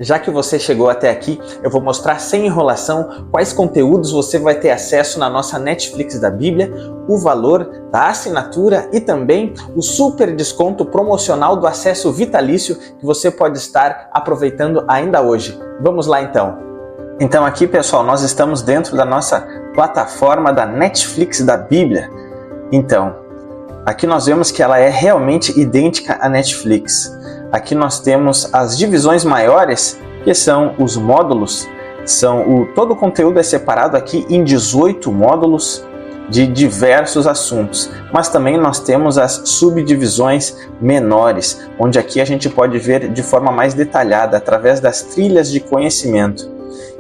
Já que você chegou até aqui, eu vou mostrar sem enrolação quais conteúdos você vai ter acesso na nossa Netflix da Bíblia, o valor da assinatura e também o super desconto promocional do acesso vitalício que você pode estar aproveitando ainda hoje. Vamos lá então. Então aqui, pessoal, nós estamos dentro da nossa plataforma da Netflix da Bíblia. Então, aqui nós vemos que ela é realmente idêntica à Netflix. Aqui nós temos as divisões maiores, que são os módulos. Todo o conteúdo é separado aqui em 18 módulos de diversos assuntos. Mas também nós temos as subdivisões menores, onde aqui a gente pode ver de forma mais detalhada, através das trilhas de conhecimento.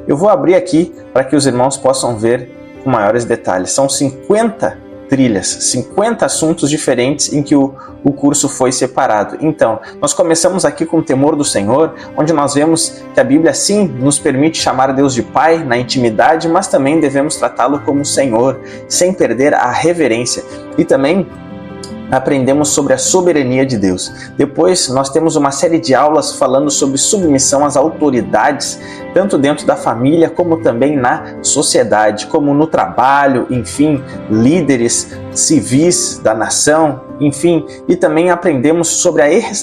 Eu vou abrir aqui para que os irmãos possam ver com maiores detalhes. São 50 trilhas, 50 assuntos diferentes em que o curso foi separado. Então, nós começamos aqui com o temor do Senhor, onde nós vemos que a Bíblia sim nos permite chamar Deus de Pai na intimidade, mas também devemos tratá-lo como Senhor, sem perder a reverência. E também aprendemos sobre a soberania de Deus. Depois nós temos uma série de aulas falando sobre submissão às autoridades, tanto dentro da família como também na sociedade, como no trabalho, enfim, líderes civis da nação, enfim, e também aprendemos sobre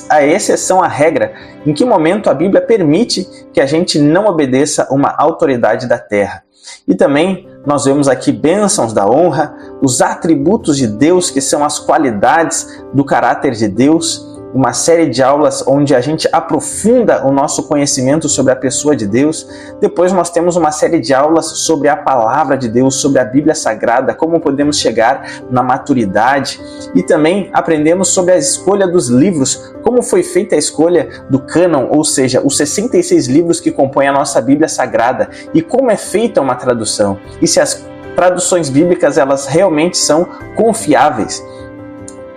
a exceção à regra, em que momento a Bíblia permite que a gente não obedeça uma autoridade da terra. E também nós vemos aqui bênçãos da honra, os atributos de Deus, que são as qualidades do caráter de Deus, uma série de aulas onde a gente aprofunda o nosso conhecimento sobre a pessoa de Deus. Depois nós temos uma série de aulas sobre a palavra de Deus, sobre a Bíblia Sagrada, como podemos chegar na maturidade. E também aprendemos sobre a escolha dos livros, como foi feita a escolha do cânon, ou seja, os 66 livros que compõem a nossa Bíblia Sagrada, e como é feita uma tradução, e se as traduções bíblicas elas realmente são confiáveis.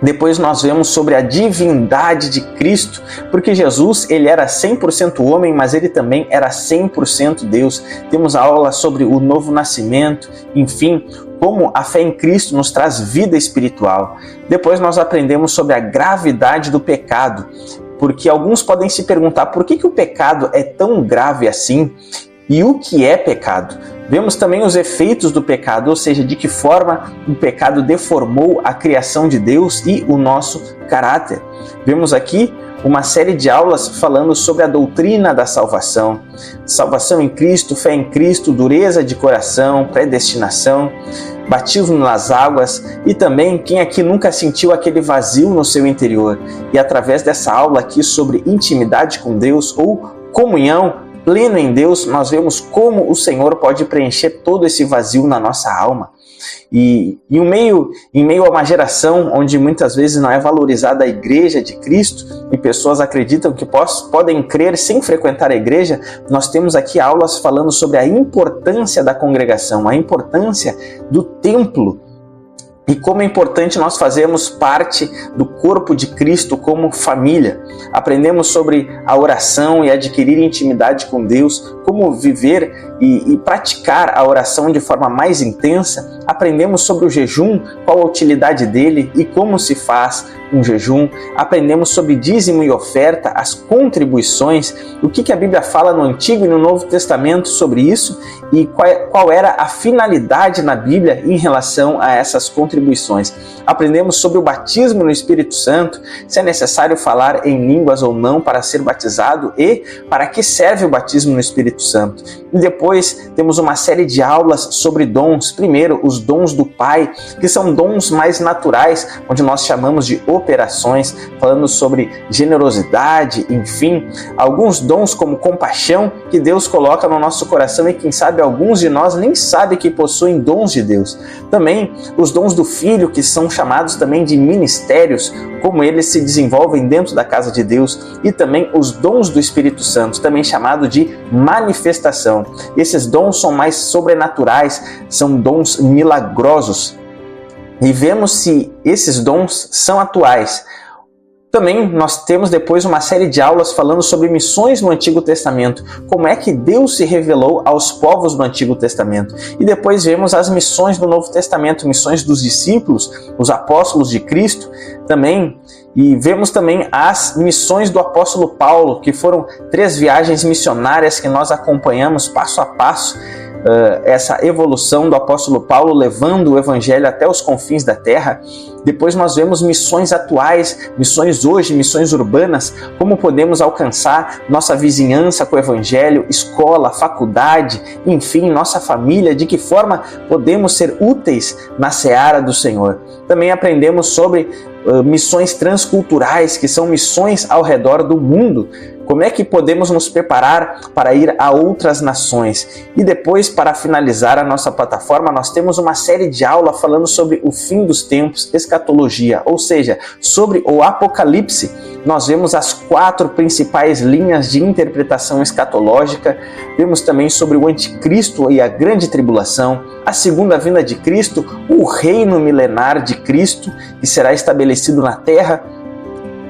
Depois nós vemos sobre a divindade de Cristo, porque Jesus ele era 100% homem, mas ele também era 100% Deus. Temos a aula sobre o novo nascimento, enfim, como a fé em Cristo nos traz vida espiritual. Depois nós aprendemos sobre a gravidade do pecado, porque alguns podem se perguntar por que o pecado é tão grave assim e o que é pecado. Vemos também os efeitos do pecado, ou seja, de que forma o pecado deformou a criação de Deus e o nosso caráter. Vemos aqui uma série de aulas falando sobre a doutrina da salvação. Salvação em Cristo, fé em Cristo, dureza de coração, predestinação, batismo nas águas e também quem aqui nunca sentiu aquele vazio no seu interior. E através dessa aula aqui sobre intimidade com Deus ou comunhão pleno em Deus, nós vemos como o Senhor pode preencher todo esse vazio na nossa alma. E em meio a uma geração onde muitas vezes não é valorizada a igreja de Cristo e pessoas acreditam que podem crer sem frequentar a igreja, nós temos aqui aulas falando sobre a importância da congregação, a importância do templo, e como é importante nós fazermos parte do corpo de Cristo como família. Aprendemos sobre a oração e adquirir intimidade com Deus, como viver e praticar a oração de forma mais intensa. Aprendemos sobre o jejum, qual a utilidade dele e como se faz um jejum. Aprendemos sobre dízimo e oferta, as contribuições, o que a Bíblia fala no Antigo e no Novo Testamento sobre isso e qual era a finalidade na Bíblia em relação a essas contribuições. Aprendemos sobre o batismo no Espírito Santo, se é necessário falar em línguas ou não para ser batizado e para que serve o batismo no Espírito Santo. E depois temos uma série de aulas sobre dons. Primeiro, os dons do Pai, que são dons mais naturais, onde nós chamamos de operações, falando sobre generosidade, enfim, alguns dons como compaixão que Deus coloca no nosso coração e quem sabe alguns de nós nem sabem que possuem dons de Deus. Também os dons do Filho, que são chamados também de ministérios, como eles se desenvolvem dentro da casa de Deus, e também os dons do Espírito Santo, também chamado de manifestação. Esses dons são mais sobrenaturais, são dons milagrosos. E vemos se esses dons são atuais. Também nós temos depois uma série de aulas falando sobre missões no Antigo Testamento, como é que Deus se revelou aos povos do Antigo Testamento. E depois vemos as missões do Novo Testamento, missões dos discípulos, os apóstolos de Cristo também. E vemos também as missões do apóstolo Paulo, que foram 3 viagens missionárias que nós acompanhamos passo a passo, essa evolução do apóstolo Paulo levando o evangelho até os confins da terra. Depois nós vemos missões atuais, missões hoje, missões urbanas, como podemos alcançar nossa vizinhança com o evangelho, escola, faculdade, enfim, nossa família, de que forma podemos ser úteis na seara do Senhor. Também aprendemos sobre missões transculturais, que são missões ao redor do mundo. Como é que podemos nos preparar para ir a outras nações? E depois, para finalizar a nossa plataforma, nós temos uma série de aulas falando sobre o fim dos tempos, escatologia, ou seja, sobre o Apocalipse. Nós vemos as 4 principais linhas de interpretação escatológica, vemos também sobre o anticristo e a grande tribulação, a segunda vinda de Cristo, o reino milenar de Cristo, que será estabelecido na terra,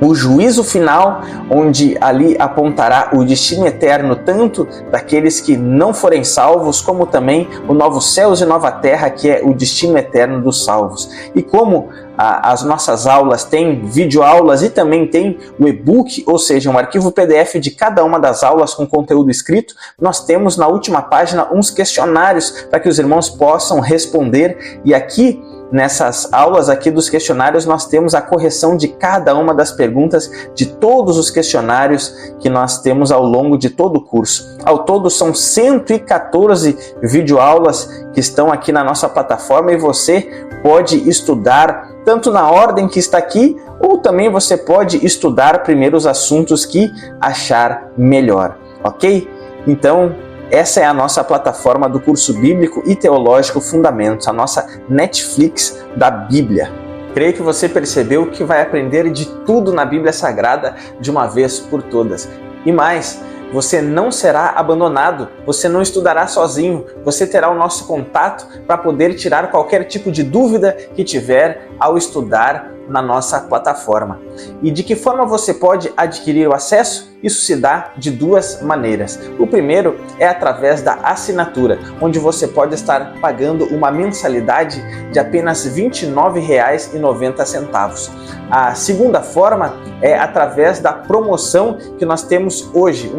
o juízo final, onde ali apontará o destino eterno tanto daqueles que não forem salvos, como também o novo céus e nova terra, que é o destino eterno dos salvos. E como as nossas aulas têm videoaulas e também tem o e-book, ou seja, um arquivo PDF de cada uma das aulas com conteúdo escrito, nós temos na última página uns questionários para que os irmãos possam responder. E aqui, nessas aulas aqui dos questionários, nós temos a correção de cada uma das perguntas de todos os questionários que nós temos ao longo de todo o curso. Ao todo são 114 videoaulas que estão aqui na nossa plataforma e você pode estudar tanto na ordem que está aqui, ou também você pode estudar primeiro os assuntos que achar melhor, ok? Então, essa é a nossa plataforma do curso bíblico e teológico Fundamentos, a nossa Netflix da Bíblia. Creio que você percebeu que vai aprender de tudo na Bíblia Sagrada de uma vez por todas. E mais, você não será abandonado, você não estudará sozinho, você terá o nosso contato para poder tirar qualquer tipo de dúvida que tiver ao estudar na nossa plataforma. E de que forma você pode adquirir o acesso? Isso se dá de 2 maneiras. O primeiro é através da assinatura, onde você pode estar pagando uma mensalidade de apenas R$ 29,90. A segunda forma é através da promoção que nós temos hoje,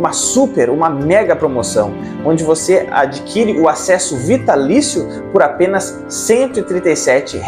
uma mega promoção, onde você adquire o acesso vitalício por apenas R$ 137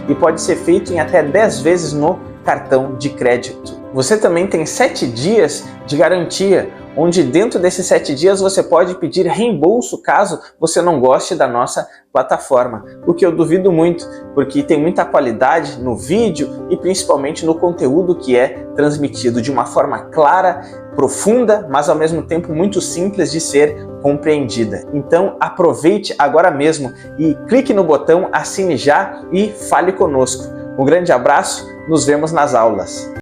e pode ser feito em até 10 vezes no cartão de crédito. Você também tem 7 dias de garantia, onde dentro desses 7 dias você pode pedir reembolso caso você não goste da nossa plataforma, o que eu duvido muito, porque tem muita qualidade no vídeo e principalmente no conteúdo que é transmitido de uma forma clara, profunda, mas ao mesmo tempo muito simples de ser compreendida. Então aproveite agora mesmo e clique no botão assine já e fale conosco. Um grande abraço, nos vemos nas aulas.